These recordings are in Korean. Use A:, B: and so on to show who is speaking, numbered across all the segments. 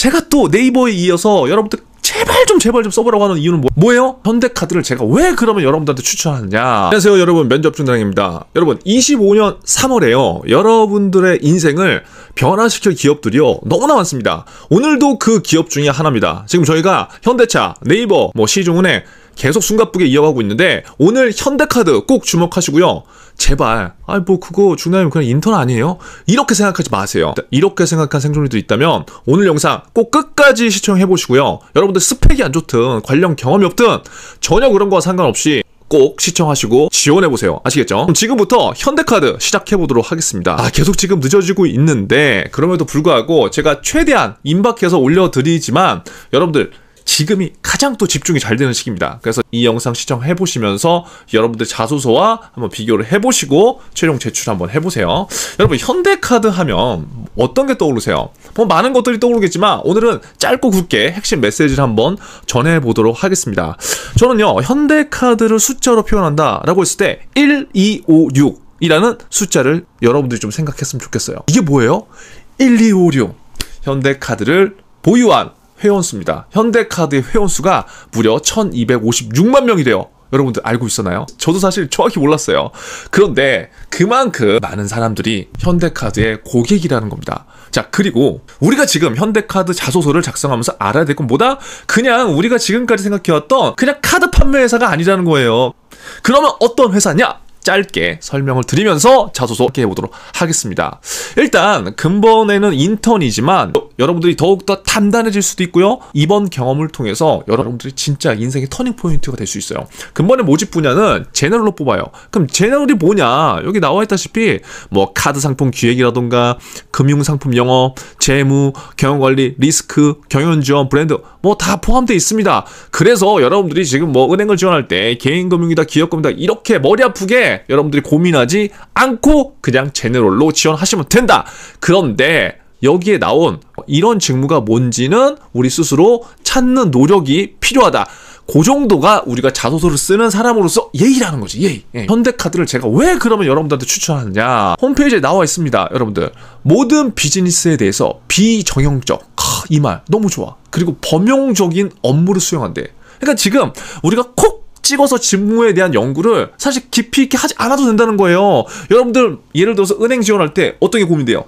A: 제가 또 네이버에 이어서 여러분들 제발 좀 써보라고 하는 이유는 뭐예요? 현대카드를 제가 왜 그러면 여러분들한테 추천하느냐. 안녕하세요 여러분, 면접중단입니다. 여러분 25년 3월에요 여러분들의 인생을 변화시킬 기업들이요 너무나 많습니다. 오늘도 그 기업 중에 하나입니다. 지금 저희가 현대차, 네이버, 시중은행 계속 숨가쁘게 이어가고 있는데, 오늘 현대카드 꼭 주목하시고요. 제발 그거 중단하면 그냥 인턴 아니에요? 이렇게 생각하지 마세요. 이렇게 생각한 생존자도 있다면 오늘 영상 꼭 끝까지 시청해보시고요. 여러분들 스펙이 안 좋든 관련 경험이 없든 전혀 그런 거와 상관없이 꼭 시청하시고 지원해보세요. 아시겠죠? 그럼 지금부터 현대카드 시작해보도록 하겠습니다. 계속 지금 늦어지고 있는데, 그럼에도 불구하고 제가 최대한 임박해서 올려드리지만 여러분들 지금이 가장 또 집중이 잘 되는 시기입니다. 그래서 이 영상 시청해보시면서 여러분들 자소서와 한번 비교를 해보시고 최종 제출 한번 해보세요. 여러분 현대카드 하면 어떤 게 떠오르세요? 많은 것들이 떠오르겠지만 오늘은 짧고 굵게 핵심 메시지를 한번 전해보도록 하겠습니다. 저는요 현대카드를 숫자로 표현한다 라고 했을 때 1256 이라는 숫자를 여러분들이 좀 생각했으면 좋겠어요. 이게 뭐예요? 1256 현대카드를 보유한 회원수입니다. 현대카드의 회원수가 무려 1256만 명이래요. 여러분들 알고 있었나요? 저도 사실 정확히 몰랐어요. 그런데 그만큼 많은 사람들이 현대카드의 고객이라는 겁니다. 자, 그리고 우리가 지금 현대카드 자소서를 작성하면서 알아야 될 건 뭐다? 그냥 우리가 지금까지 생각해왔던 그냥 카드 판매 회사가 아니라는 거예요. 그러면 어떤 회사냐? 짧게 설명을 드리면서 자소서 해보도록 하겠습니다. 일단 근본에는 인턴이지만 여러분들이 더욱더 단단해질 수도 있고요. 이번 경험을 통해서 여러분들이 진짜 인생의 터닝포인트가 될 수 있어요. 근본의 모집 분야는 제너럴로 뽑아요. 그럼 제너럴이 뭐냐? 여기 나와 있다시피 카드 상품 기획이라던가 금융상품 영업, 재무, 경영관리, 리스크, 경영지원, 브랜드 다 포함되어 있습니다. 그래서 여러분들이 지금 은행을 지원할 때 개인금융이다, 기업금융이다 이렇게 머리 아프게 여러분들이 고민하지 않고 그냥 제너럴로 지원하시면 된다. 그런데 여기에 나온 이런 직무가 뭔지는 우리 스스로 찾는 노력이 필요하다. 그 정도가 우리가 자소서를 쓰는 사람으로서 예의라는 거지, 예의. 현대카드를 제가 왜 그러면 여러분들한테 추천하느냐. 홈페이지에 나와 있습니다. 여러분들 모든 비즈니스에 대해서 비정형적, 이 말 너무 좋아. 그리고 범용적인 업무를 수행한대. 그러니까 지금 우리가 콕 찍어서 직무에 대한 연구를 사실 깊이 있게 하지 않아도 된다는 거예요. 여러분들 예를 들어서 은행 지원할 때 어떤 게 고민돼요?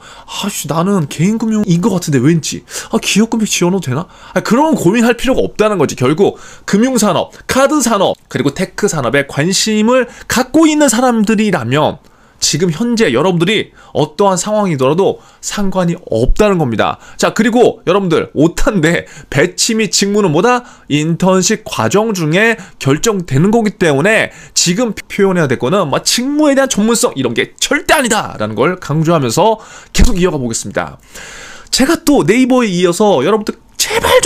A: 나는 개인금융인 것 같은데 왠지 기업금융 지원해도 되나? 그런 고민할 필요가 없다는 거지. 결국 금융산업, 카드산업, 그리고 테크산업에 관심을 갖고 있는 사람들이라면 지금 현재 여러분들이 어떠한 상황이더라도 상관이 없다는 겁니다. 자, 그리고 여러분들 5탄데 배치 및 직무는 뭐다? 인턴십 과정 중에 결정되는 거기 때문에 지금 표현해야 될 거는 직무에 대한 전문성 이런 게 절대 아니다 라는 걸 강조하면서 계속 이어가 보겠습니다. 제가 또 네이버에 이어서 여러분들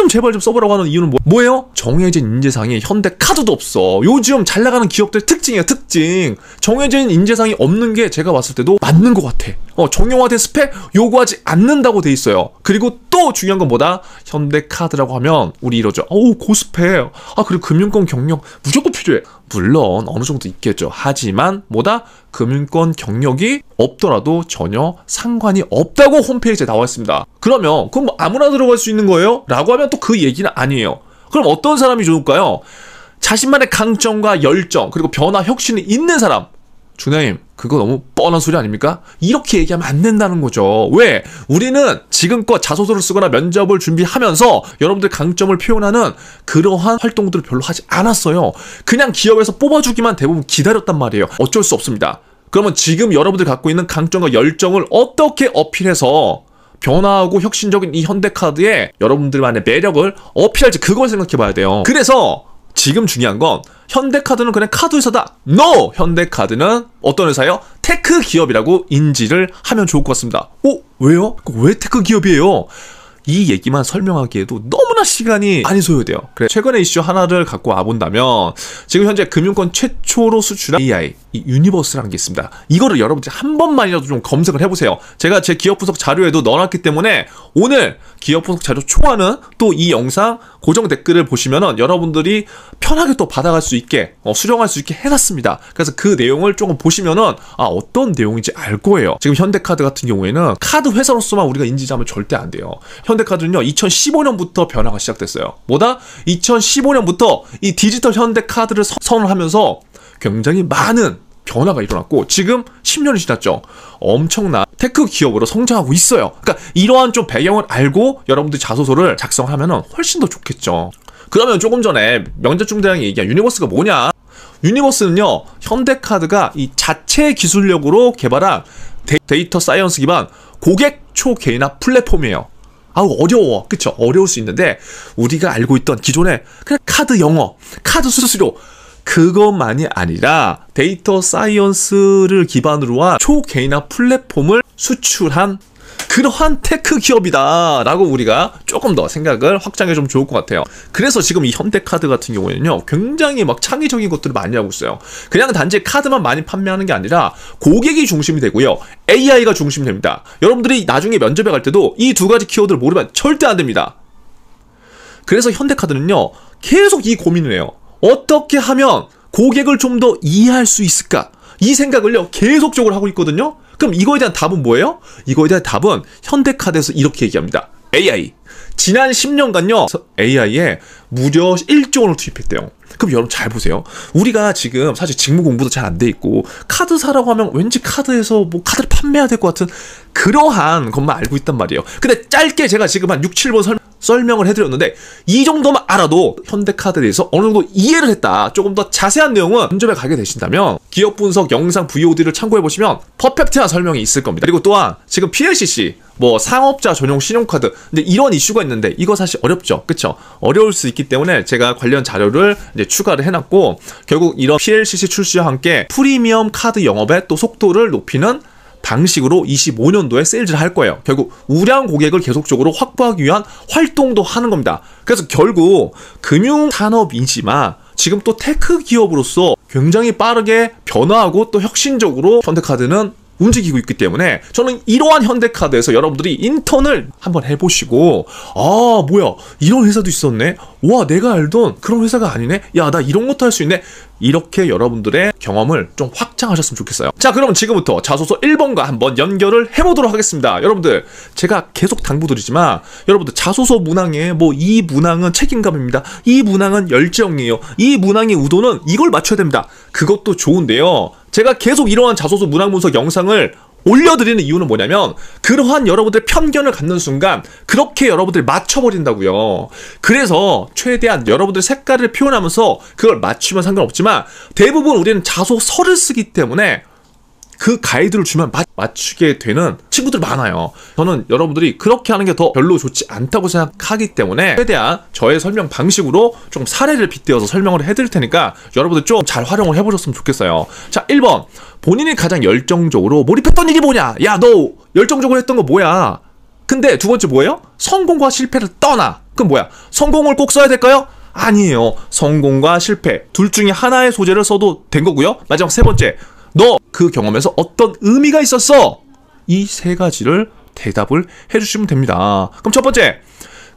A: 제발 좀 써보라고 하는 이유는 뭐예요? 정해진 인재상이 현대카드도 없어. 요즘 잘 나가는 기업들 특징이야, 특징. 정해진 인재상이 없는 게 제가 봤을 때도 맞는 것 같아. 정형화된 스펙 요구하지 않는다고 돼 있어요. 그리고 또 중요한 건 뭐다? 현대카드라고 하면 우리 이러죠. 고스펙. 그리고 금융권 경력 무조건 필요해. 물론 어느 정도 있겠죠. 하지만 금융권 경력이 없더라도 전혀 상관이 없다고 홈페이지에 나와 있습니다. 그러면 그럼 아무나 들어갈 수 있는 거예요? 라고 하면 또 그 얘기는 아니에요. 그럼 어떤 사람이 좋을까요? 자신만의 강점과 열정 그리고 변화 혁신이 있는 사람. 중장님, 그거 너무 뻔한 소리 아닙니까? 이렇게 얘기하면 안 된다는 거죠. 왜? 우리는 지금껏 자소서를 쓰거나 면접을 준비하면서 여러분들 강점을 표현하는 그러한 활동들을 별로 하지 않았어요. 그냥 기업에서 뽑아주기만 대부분 기다렸단 말이에요. 어쩔 수 없습니다. 그러면 지금 여러분들 갖고 있는 강점과 열정을 어떻게 어필해서 변화하고 혁신적인 이 현대카드에 여러분들만의 매력을 어필할지 그걸 생각해 봐야 돼요. 그래서 지금 중요한 건 현대카드는 그냥 카드 회사다. NO! 현대카드는 어떤 회사예요? 테크 기업이라고 인지를 하면 좋을 것 같습니다. 왜요? 왜 테크 기업이에요? 이 얘기만 설명하기에도 너무나 시간이 많이 소요돼요. 그래 최근에 이슈 하나를 갖고 와본다면 지금 현재 금융권 최초로 수출한 AI 이 유니버스라는 게 있습니다. 이거를 여러분들이 한 번만이라도 좀 검색을 해보세요. 제가 제 기업 분석 자료에도 넣어놨기 때문에 오늘 기업 분석 자료 초안은 또 이 영상 고정 댓글을 보시면은 여러분들이 편하게 또 받아갈 수 있게 수령할 수 있게 해놨습니다. 그래서 그 내용을 조금 보시면은 어떤 내용인지 알 거예요. 지금 현대카드 같은 경우에는 카드 회사로서만 우리가 인지하면 절대 안 돼요. 현대카드는요 2015년부터 변화가 시작됐어요. 뭐다? 2015년부터 이 디지털 현대카드를 선언하면서 굉장히 많은 변화가 일어났고 지금 10년이 지났죠. 엄청난 테크 기업으로 성장하고 있어요. 그러니까 이러한 좀 배경을 알고 여러분들이 자소서를 작성하면 훨씬 더 좋겠죠. 그러면 조금 전에 명재중대장이 얘기한 유니버스가 뭐냐? 유니버스는요 현대카드가 이 자체 기술력으로 개발한 데이터 사이언스 기반 고객 초개인화 플랫폼이에요. 어려워. 그쵸? 어려울 수 있는데 우리가 알고 있던 기존의 그냥 카드 영어, 카드 수수료 그것만이 아니라 데이터 사이언스를 기반으로 한 초개인화 플랫폼을 수출한 그러한 테크 기업이다 라고 우리가 조금 더 생각을 확장해 주면 좋을 것 같아요. 그래서 지금 이 현대카드 같은 경우에는요 굉장히 막 창의적인 것들을 많이 하고 있어요. 그냥 단지 카드만 많이 판매하는 게 아니라 고객이 중심이 되고요 AI가 중심이 됩니다. 여러분들이 나중에 면접에 갈 때도 이 두 가지 키워드를 모르면 절대 안 됩니다. 그래서 현대카드는요 계속 이 고민을 해요. 어떻게 하면 고객을 좀 더 이해할 수 있을까? 이 생각을요 계속적으로 하고 있거든요. 그럼 이거에 대한 답은 뭐예요? 이거에 대한 답은 현대카드에서 이렇게 얘기합니다. AI. 지난 10년간요 AI에 무려 1조 원을 투입했대요. 그럼 여러분 잘 보세요. 우리가 지금 사실 직무 공부도 잘 안 돼 있고 카드 사라고 하면 왠지 카드에서 뭐 카드를 판매해야 될 것 같은 그러한 것만 알고 있단 말이에요. 근데 짧게 제가 지금 한 6, 7번 설명을 해드렸는데 이 정도만 알아도 현대카드에 대해서 어느 정도 이해를 했다. 조금 더 자세한 내용은 면접에 가게 되신다면 기업 분석 영상 VOD를 참고해보시면 퍼펙트한 설명이 있을 겁니다. 그리고 또한 지금 PLCC 뭐 상업자 전용 신용카드 근데 이런 이슈가 있는데 이거 사실 어렵죠. 그쵸? 어려울 수 있기 때문에 제가 관련 자료를 이제 추가를 해놨고 결국 이런 PLCC 출시와 함께 프리미엄 카드 영업의 또 속도를 높이는 방식으로 25년도에 세일즈를 할 거예요. 결국 우량 고객을 계속적으로 확보하기 위한 활동도 하는 겁니다. 그래서 결국 금융산업이지만 지금 또 테크 기업으로서 굉장히 빠르게 변화하고 또 혁신적으로 현대카드는 움직이고 있기 때문에 저는 이러한 현대카드에서 여러분들이 인턴을 한번 해보시고 뭐야 이런 회사도 있었네. 와 내가 알던 그런 회사가 아니네. 야 나 이런 것도 할 수 있네. 이렇게 여러분들의 경험을 좀 확장하셨으면 좋겠어요. 자 그럼 지금부터 자소서 1번과 한번 연결을 해보도록 하겠습니다. 여러분들 제가 계속 당부드리지만 여러분들 자소서 문항에 뭐 이 문항은 책임감입니다. 이 문항은 열정이에요. 이 문항의 의도는 이걸 맞춰야 됩니다. 그것도 좋은데요. 제가 계속 이러한 자소서 문항 분석 영상을 올려드리는 이유는 뭐냐면 그러한 여러분들 편견을 갖는 순간 그렇게 여러분들 맞춰버린다고요. 그래서 최대한 여러분들 색깔을 표현하면서 그걸 맞추면 상관없지만 대부분 우리는 자소서를 쓰기 때문에 그 가이드를 주면 맞추게 되는 친구들 많아요. 저는 여러분들이 그렇게 하는 게 더 별로 좋지 않다고 생각하기 때문에 최대한 저의 설명 방식으로 좀 사례를 빗대어서 설명을 해드릴 테니까 여러분들 좀 잘 활용을 해보셨으면 좋겠어요. 자 1번 본인이 가장 열정적으로 몰입했던 일이 뭐냐? 야 너 열정적으로 했던 거 뭐야? 근데 두 번째 뭐예요? 성공과 실패를 떠나. 그럼 뭐야? 성공을 꼭 써야 될까요? 아니에요. 성공과 실패 둘 중에 하나의 소재를 써도 된 거고요. 마지막 세 번째 너 그 경험에서 어떤 의미가 있었어? 이 세 가지를 대답을 해주시면 됩니다. 그럼 첫 번째,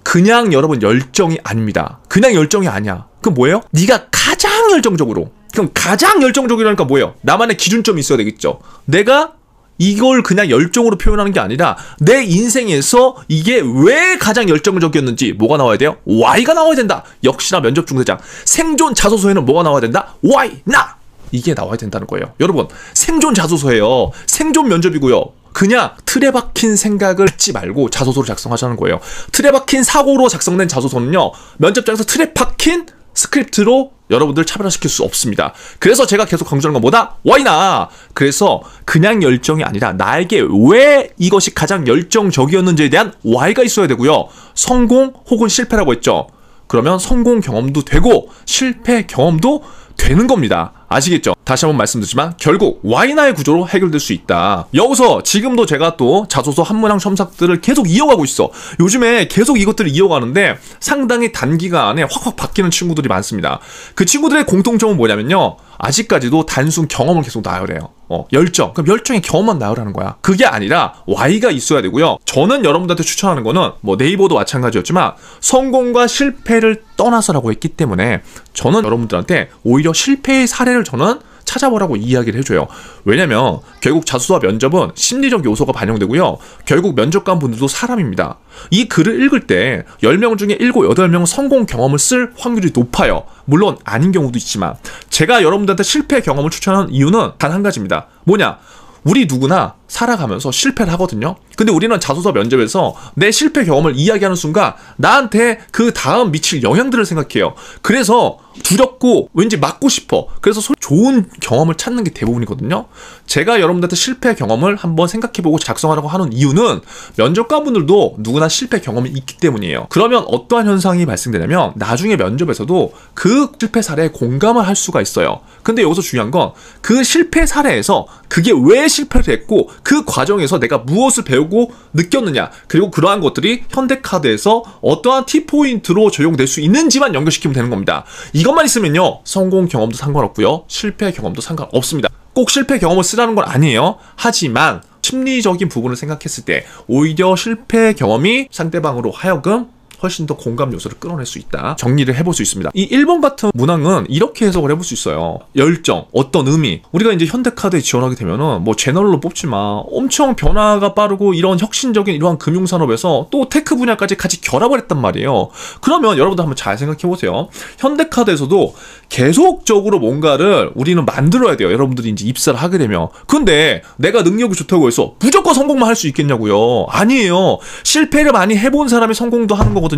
A: 그냥 여러분 열정이 아닙니다. 그냥 열정이 아니야. 그럼 뭐예요? 네가 가장 열정적으로. 그럼 가장 열정적이라니까 뭐예요? 나만의 기준점이 있어야 되겠죠. 내가 이걸 그냥 열정으로 표현하는 게 아니라 내 인생에서 이게 왜 가장 열정적이었는지 뭐가 나와야 돼요? Why가 나와야 된다. 역시나 면접 중대장. 생존 자소서에는 뭐가 나와야 된다? Why? 나! 이게 나와야 된다는 거예요. 여러분 생존 자소서예요. 생존 면접이고요. 그냥 틀에 박힌 생각을 하지 말고 자소서를 작성하자는 거예요. 틀에 박힌 사고로 작성된 자소서는요 면접장에서 틀에 박힌 스크립트로 여러분들 차별화시킬 수 없습니다. 그래서 제가 계속 강조하는 건 뭐다? Why나. 그래서 그냥 열정이 아니라 나에게 왜 이것이 가장 열정적이었는지에 대한 Why가 있어야 되고요. 성공 혹은 실패라고 했죠. 그러면 성공 경험도 되고 실패 경험도 되는 겁니다. 아시겠죠? 다시 한번 말씀드리지만 결국 Y나의 구조로 해결될 수 있다. 여기서 지금도 제가 또 자소서 한문항 첨삭들을 계속 이어가고 있어. 요즘에 계속 이것들을 이어가는데 상당히 단기간에 확확 바뀌는 친구들이 많습니다. 그 친구들의 공통점은 뭐냐면요, 아직까지도 단순 경험을 계속 나열해요. 열정. 그럼 열정의 경험만 나열하는 거야. 그게 아니라 Y가 있어야 되고요. 저는 여러분들한테 추천하는 거는 뭐 네이버도 마찬가지였지만 성공과 실패를 떠나서라고 했기 때문에 저는 여러분들한테 오히려 실패의 사례를 저는 찾아보라고 이야기를 해줘요. 왜냐면 결국 자소서와 면접은 심리적 요소가 반영되고요. 결국 면접관 분들도 사람입니다. 이 글을 읽을 때 10명 중에 7, 8명은 성공 경험을 쓸 확률이 높아요. 물론 아닌 경우도 있지만 제가 여러분들한테 실패 경험을 추천하는 이유는 단 한 가지입니다. 뭐냐? 우리 누구나 살아가면서 실패를 하거든요. 근데 우리는 자소서 면접에서 내 실패 경험을 이야기하는 순간 나한테 그 다음 미칠 영향들을 생각해요. 그래서 두렵고 왠지 맞고 싶어. 그래서 좋은 경험을 찾는 게 대부분이거든요. 제가 여러분들한테 실패 경험을 한번 생각해보고 작성하라고 하는 이유는 면접관분들도 누구나 실패 경험이 있기 때문이에요. 그러면 어떠한 현상이 발생되냐면 나중에 면접에서도 그 실패 사례에 공감을 할 수가 있어요. 근데 여기서 중요한 건 그 실패 사례에서 그게 왜 실패를 했고 그 과정에서 내가 무엇을 배우고 느꼈느냐, 그리고 그러한 것들이 현대카드에서 어떠한 T포인트로 적용될 수 있는지만 연결시키면 되는 겁니다. 이것만 있으면요, 성공 경험도 상관없고요, 실패 경험도 상관없습니다. 꼭 실패 경험을 쓰라는 건 아니에요. 하지만 심리적인 부분을 생각했을 때 오히려 실패 경험이 상대방으로 하여금 훨씬 더 공감 요소를 끌어낼 수 있다. 정리를 해볼 수 있습니다. 이 1번 같은 문항은 이렇게 해석을 해볼 수 있어요. 열정, 어떤 의미. 우리가 이제 현대카드에 지원하게 되면은 뭐 제너럴로 뽑지만 엄청 변화가 빠르고 이런 혁신적인 이러한 금융산업에서 또 테크 분야까지 같이 결합을 했단 말이에요. 그러면 여러분들 한번 잘 생각해보세요. 현대카드에서도 계속적으로 뭔가를 우리는 만들어야 돼요. 여러분들이 이제 입사를 하게 되면. 근데 내가 능력이 좋다고 해서 무조건 성공만 할 수 있겠냐고요. 아니에요. 실패를 많이 해본 사람이 성공도 하는 거거든요.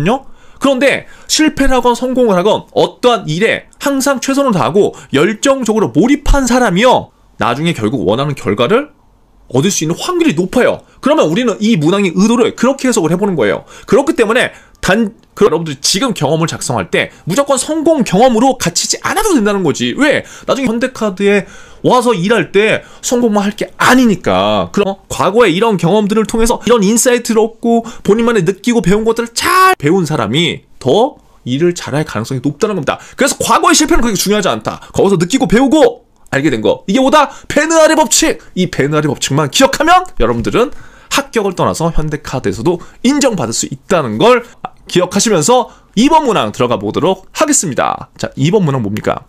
A: 그런데 실패를 하건 성공을 하건 어떠한 일에 항상 최선을 다하고 열정적으로 몰입한 사람이요, 나중에 결국 원하는 결과를 얻을 수 있는 확률이 높아요. 그러면 우리는 이 문항의 의도를 그렇게 해석을 해보는 거예요. 그렇기 때문에 여러분들이 지금 경험을 작성할 때 무조건 성공 경험으로 갇히지 않아도 된다는 거지. 왜? 나중에 현대카드에 와서 일할 때 성공만 할 게 아니니까. 그럼 과거에 이런 경험들을 통해서 이런 인사이트를 얻고 본인만의 느끼고 배운 것들을 잘 배운 사람이 더 일을 잘할 가능성이 높다는 겁니다. 그래서 과거의 실패는 그렇게 중요하지 않다. 거기서 느끼고 배우고 알게 된 거, 이게 뭐다? 베느알의 법칙! 이 베느알의 법칙만 기억하면 여러분들은 합격을 떠나서 현대카드에서도 인정받을 수 있다는 걸 기억하시면서 2번 문항 들어가 보도록 하겠습니다. 자, 2번 문항 뭡니까?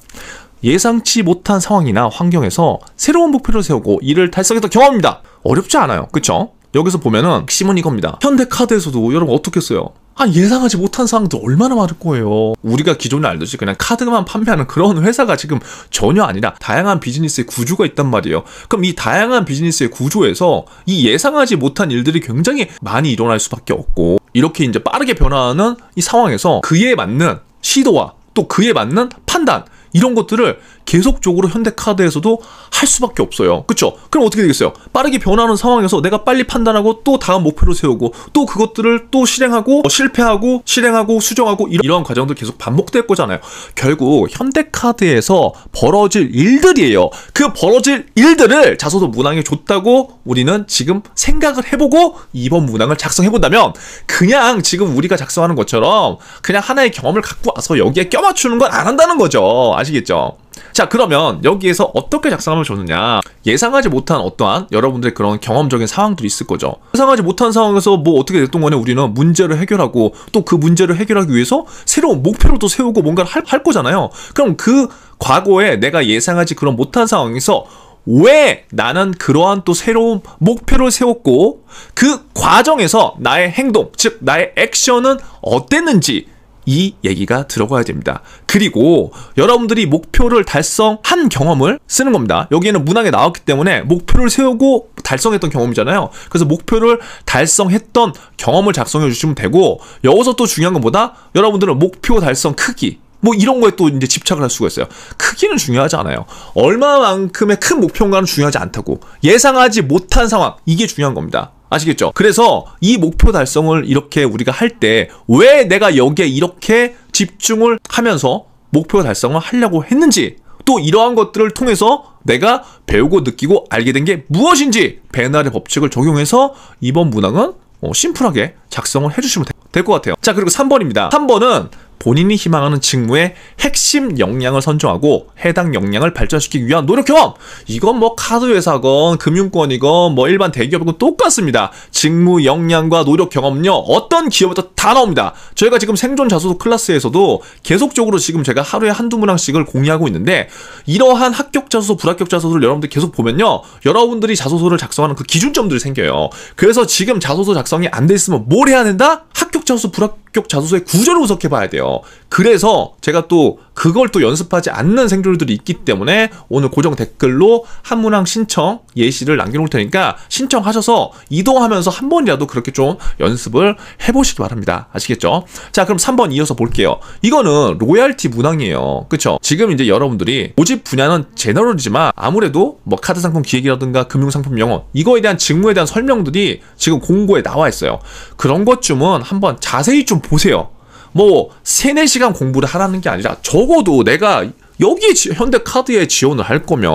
A: 예상치 못한 상황이나 환경에서 새로운 목표를 세우고 이를 달성했던 경험입니다. 어렵지 않아요. 그쵸? 여기서 보면은 핵심은 이겁니다. 현대카드에서도 여러분 어떻게 써요? 예상하지 못한 상황도 얼마나 많을 거예요. 우리가 기존에 알듯이 그냥 카드만 판매하는 그런 회사가 지금 전혀 아니라 다양한 비즈니스의 구조가 있단 말이에요. 그럼 이 다양한 비즈니스의 구조에서 이 예상하지 못한 일들이 굉장히 많이 일어날 수밖에 없고, 이렇게 이제 빠르게 변화하는 이 상황에서 그에 맞는 시도와 또 그에 맞는 판단, 이런 것들을 계속적으로 현대카드에서도 할 수밖에 없어요. 그쵸? 그럼 어떻게 되겠어요? 빠르게 변하는 상황에서 내가 빨리 판단하고 또 다음 목표를 세우고 또 그것들을 또 실행하고 실패하고 실행하고 수정하고 이런 과정들 계속 반복될 거잖아요. 결국 현대카드에서 벌어질 일들이에요. 그 벌어질 일들을 자소서 문항에 줬다고 우리는 지금 생각을 해보고 2번 문항을 작성해본다면, 그냥 지금 우리가 작성하는 것처럼 그냥 하나의 경험을 갖고 와서 여기에 껴맞추는 건 안 한다는 거죠. 아시겠죠? 자, 그러면 여기에서 어떻게 작성하면 좋느냐? 예상하지 못한 어떠한 여러분들의 그런 경험적인 상황들이 있을 거죠. 예상하지 못한 상황에서 뭐 어떻게 됐던 간에 우리는 문제를 해결하고 또 그 문제를 해결하기 위해서 새로운 목표를 또 세우고 뭔가를 할 거잖아요. 그럼 그 과거에 내가 예상하지 그런 못한 상황에서 왜 나는 그러한 또 새로운 목표를 세웠고 그 과정에서 나의 행동, 즉 나의 액션은 어땠는지, 이 얘기가 들어가야 됩니다. 그리고 여러분들이 목표를 달성한 경험을 쓰는 겁니다. 여기에는 문항에 나왔기 때문에 목표를 세우고 달성했던 경험이잖아요. 그래서 목표를 달성했던 경험을 작성해 주시면 되고, 여기서 또 중요한 건 뭐다? 여러분들은 목표 달성 크기, 뭐 이런 거에 또 이제 집착을 할 수가 있어요. 크기는 중요하지 않아요. 얼마만큼의 큰 목표인가는 중요하지 않다고. 예상하지 못한 상황, 이게 중요한 겁니다. 아시겠죠? 그래서 이 목표 달성을 이렇게 우리가 할 때 왜 내가 여기에 이렇게 집중을 하면서 목표 달성을 하려고 했는지, 또 이러한 것들을 통해서 내가 배우고 느끼고 알게 된 게 무엇인지 배날의 법칙을 적용해서 이번 문항은 심플하게 작성을 해주시면 될 것 같아요. 자, 그리고 3번입니다. 3번은 본인이 희망하는 직무의 핵심 역량을 선정하고 해당 역량을 발전시키기 위한 노력 경험. 이건 뭐 카드 회사건 금융권이건 뭐 일반 대기업이건 똑같습니다. 직무 역량과 노력 경험은요, 어떤 기업에도 다 나옵니다. 저희가 지금 생존 자소서 클래스에서도 계속적으로 지금 제가 하루에 한두 문항씩을 공유하고 있는데, 이러한 합격 자소서, 불합격 자소서를 여러분들 계속 보면요, 여러분들이 자소서를 작성하는 그 기준점들이 생겨요. 그래서 지금 자소서 작성이 안 돼 있으면 뭘 해야 된다? 합격 자소서, 불합격 자소서의 구조를 분석해 봐야 돼요. 그래서 제가 또 그걸 또 연습하지 않는 생존들이 있기 때문에 오늘 고정 댓글로 한 문항 신청 예시를 남겨놓을 테니까 신청하셔서 이동하면서 한 번이라도 그렇게 좀 연습을 해보시기 바랍니다. 아시겠죠? 자, 그럼 3번 이어서 볼게요. 이거는 로얄티 문항이에요. 그쵸? 지금 이제 여러분들이 모집 분야는 제너럴이지만 아무래도 뭐 카드 상품 기획이라든가 금융상품 영어, 이거에 대한 직무에 대한 설명들이 지금 공고에 나와 있어요. 그런 것 쯤은 한번 자세히 좀 보세요. 뭐 3-4시간 공부를 하라는 게 아니라 적어도 내가 여기에 현대카드에 지원을 할 거면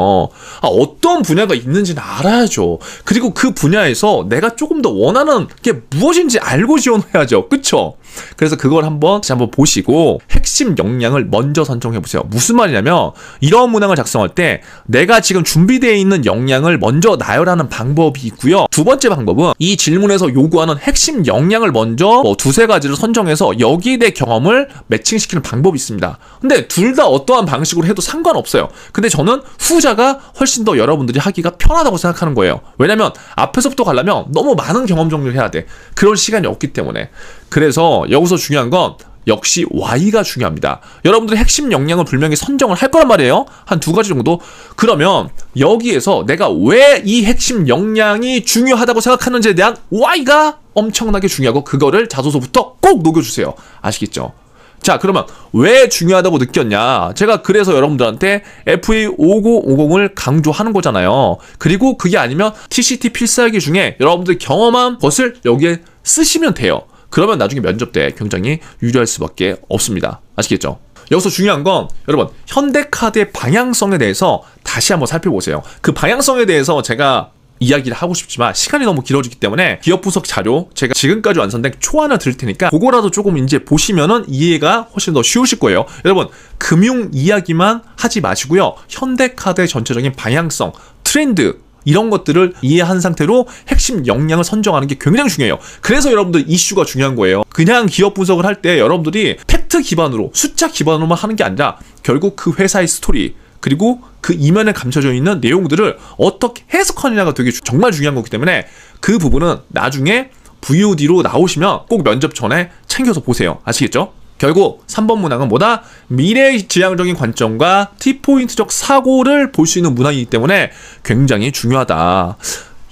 A: 어떤 분야가 있는지는 알아야죠. 그리고 그 분야에서 내가 조금 더 원하는 게 무엇인지 알고 지원해야죠. 그쵸? 그래서 그걸 다시 한번 보시고 핵심 역량을 먼저 선정해 보세요. 무슨 말이냐면 이런 문항을 작성할 때 내가 지금 준비되어 있는 역량을 먼저 나열하는 방법이 있고요. 두 번째 방법은 이 질문에서 요구하는 핵심 역량을 먼저 2-3가지를 선정해서 여기에 대해 경험을 매칭시키는 방법이 있습니다. 근데 둘 다 어떠한 방식으로 해도 상관없어요. 근데 저는 후자가 훨씬 더 여러분들이 하기가 편하다고 생각하는 거예요. 왜냐면 앞에서부터 가려면 너무 많은 경험 정리를 해야 돼. 그럴 시간이 없기 때문에. 그래서 여기서 중요한 건 역시 Y가 중요합니다. 여러분들이 핵심 역량을 분명히 선정을 할 거란 말이에요. 한 2가지 정도. 그러면 여기에서 내가 왜 이 핵심 역량이 중요하다고 생각하는지에 대한 Y가 엄청나게 중요하고 그거를 자소서부터 꼭 녹여주세요. 아시겠죠? 자, 그러면 왜 중요하다고 느꼈냐? 제가 그래서 여러분들한테 FA5050을 강조하는 거잖아요. 그리고 그게 아니면 TCT 필살기 중에 여러분들 경험한 것을 여기에 쓰시면 돼요. 그러면 나중에 면접 때 굉장히 유리할 수밖에 없습니다. 아시겠죠? 여기서 중요한 건 여러분 현대카드의 방향성에 대해서 다시 한번 살펴보세요. 그 방향성에 대해서 제가 이야기를 하고 싶지만 시간이 너무 길어지기 때문에 기업 분석 자료 제가 지금까지 완성된 초안을 드릴 테니까 그거라도 조금 이제 보시면은 이해가 훨씬 더 쉬우실 거예요. 여러분 금융 이야기만 하지 마시고요. 현대카드의 전체적인 방향성, 트렌드 이런 것들을 이해한 상태로 핵심 역량을 선정하는 게 굉장히 중요해요. 그래서 여러분들 이슈가 중요한 거예요. 그냥 기업 분석을 할 때 여러분들이 팩트 기반으로 숫자 기반으로만 하는 게 아니라 결국 그 회사의 스토리 그리고 그 이면에 감춰져 있는 내용들을 어떻게 해석하느냐가 되게 정말 중요한 거기 때문에 그 부분은 나중에 VOD로 나오시면 꼭 면접 전에 챙겨서 보세요. 아시겠죠? 결국 3번 문항은 뭐다? 미래지향적인 관점과 T포인트적 사고를 볼 수 있는 문항이기 때문에 굉장히 중요하다.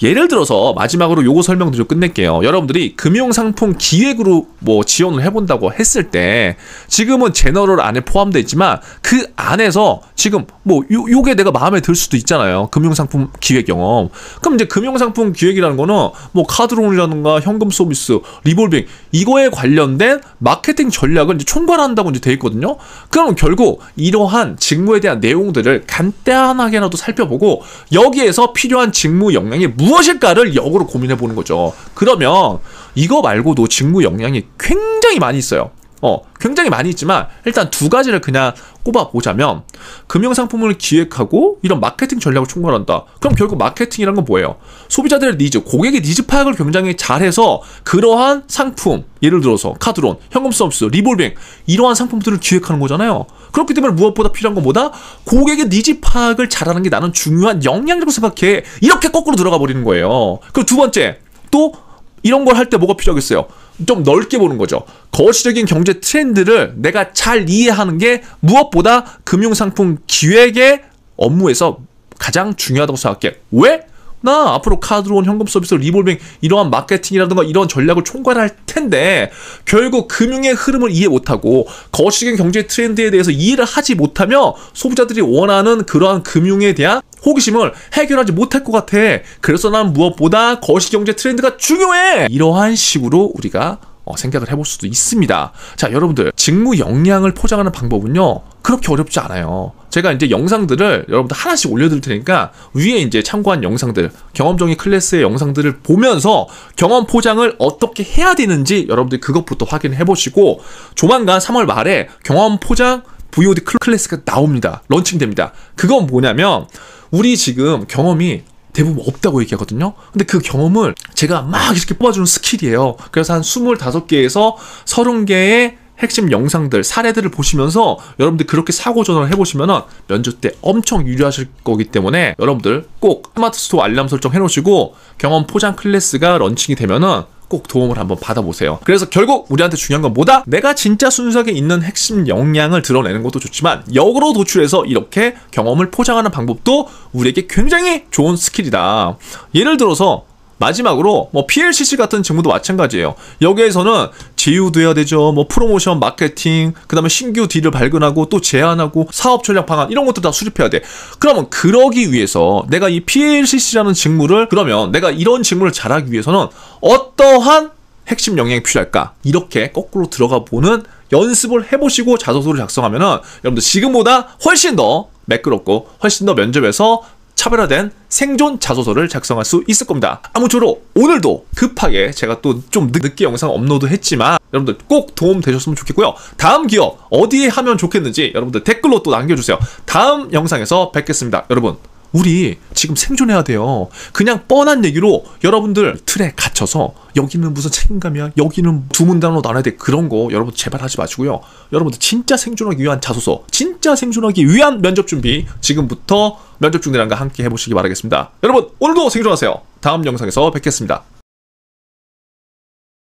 A: 예를 들어서 마지막으로 요거 설명드리고 끝낼게요. 여러분들이 금융상품 기획으로 뭐 지원을 해본다고 했을 때 지금은 제너럴 안에 포함되어 있지만 그 안에서 지금 뭐 요게 내가 마음에 들 수도 있잖아요. 금융상품 기획 경험. 그럼 이제 금융상품 기획이라는 거는 뭐 카드론이라든가 현금 서비스, 리볼빙 이거에 관련된 마케팅 전략을 이제 총괄한다고 이제 돼 있거든요. 그럼 결국 이러한 직무에 대한 내용들을 간단하게라도 살펴보고 여기에서 필요한 직무 역량이 무엇일까를 역으로 고민해 보는 거죠. 그러면 이거 말고도 직무 역량이 굉장히 많이 있어요. 굉장히 많이 있지만 일단 2가지를 그냥 꼽아보자면 금융상품을 기획하고 이런 마케팅 전략을 총괄한다. 그럼 결국 마케팅이란 건 뭐예요? 소비자들의 니즈, 고객의 니즈 파악을 굉장히 잘해서 그러한 상품, 예를 들어서 카드론, 현금 서비스, 리볼빙 이러한 상품들을 기획하는 거잖아요. 그렇기 때문에 무엇보다 필요한 건 뭐다? 고객의 니즈 파악을 잘하는 게 나는 중요한 역량이라고 생각해. 이렇게 거꾸로 들어가 버리는 거예요. 그리고 2번째, 또 이런 걸 할 때 뭐가 필요하겠어요? 좀 넓게 보는 거죠. 거시적인 경제 트렌드를 내가 잘 이해하는 게 무엇보다 금융상품 기획의 업무에서 가장 중요하다고 생각해. 왜? 나 앞으로 카드론, 현금 서비스, 리볼빙 이러한 마케팅이라든가 이런 전략을 총괄할 텐데 결국 금융의 흐름을 이해 못하고 거시적인 경제 트렌드에 대해서 이해를 하지 못하며 소비자들이 원하는 그러한 금융에 대한 호기심을 해결하지 못할 것 같아. 그래서 난 무엇보다 거시경제 트렌드가 중요해. 이러한 식으로 우리가 생각을 해볼 수도 있습니다. 자, 여러분들 직무 역량을 포장하는 방법은요 그렇게 어렵지 않아요. 제가 이제 영상들을 여러분들 하나씩 올려드릴 테니까 위에 이제 참고한 영상들, 경험정의 클래스의 영상들을 보면서 경험 포장을 어떻게 해야 되는지 여러분들 그것부터 확인해 보시고, 조만간 3월 말에 경험 포장 VOD 클래스가 나옵니다. 런칭됩니다. 그건 뭐냐면 우리 지금 경험이 대부분 없다고 얘기하거든요. 근데 그 경험을 제가 막 이렇게 뽑아주는 스킬이에요. 그래서 한 25개에서 30개의 핵심 영상들, 사례들을 보시면서 여러분들 그렇게 사고 전환을 해보시면은 면접 때 엄청 유리하실 거기 때문에 여러분들 꼭 스마트 스토어 알람 설정 해놓으시고 경험 포장 클래스가 런칭이 되면은 꼭 도움을 한번 받아보세요. 그래서 결국 우리한테 중요한 건 뭐다? 내가 진짜 순수하게 있는 핵심 역량을 드러내는 것도 좋지만 역으로 도출해서 이렇게 경험을 포장하는 방법도 우리에게 굉장히 좋은 스킬이다. 예를 들어서 마지막으로 뭐 PLCC 같은 직무도 마찬가지예요. 여기에서는 제휴도 해야 되죠. 뭐 프로모션, 마케팅, 그 다음에 신규 딜을 발견하고 또 제안하고 사업 전략 방안 이런 것도 다 수립해야 돼. 그러면 그러기 위해서 내가 이 PLCC라는 직무를, 그러면 내가 이런 직무를 잘하기 위해서는 어떠한 핵심 역량이 필요할까? 이렇게 거꾸로 들어가 보는 연습을 해보시고 자소서를 작성하면은 여러분들 지금보다 훨씬 더 매끄럽고 훨씬 더 면접에서 차별화된 생존 자소서를 작성할 수 있을 겁니다. 아무쪼록 오늘도 급하게 제가 또 좀 늦게 영상 업로드 했지만 여러분들 꼭 도움 되셨으면 좋겠고요. 다음 기업 어디에 하면 좋겠는지 여러분들 댓글로 또 남겨주세요. 다음 영상에서 뵙겠습니다. 여러분, 우리 지금 생존해야 돼요. 그냥 뻔한 얘기로 여러분들 틀에 갇혀서 여기는 무슨 책임감이야, 여기는 두문단으로 나눠야 돼, 그런 거 여러분 제발 하지 마시고요. 여러분들 진짜 생존하기 위한 자소서, 진짜 생존하기 위한 면접 준비 지금부터 면접 중대랑과 함께 해보시기 바라겠습니다. 여러분, 오늘도 생존하세요. 다음 영상에서 뵙겠습니다.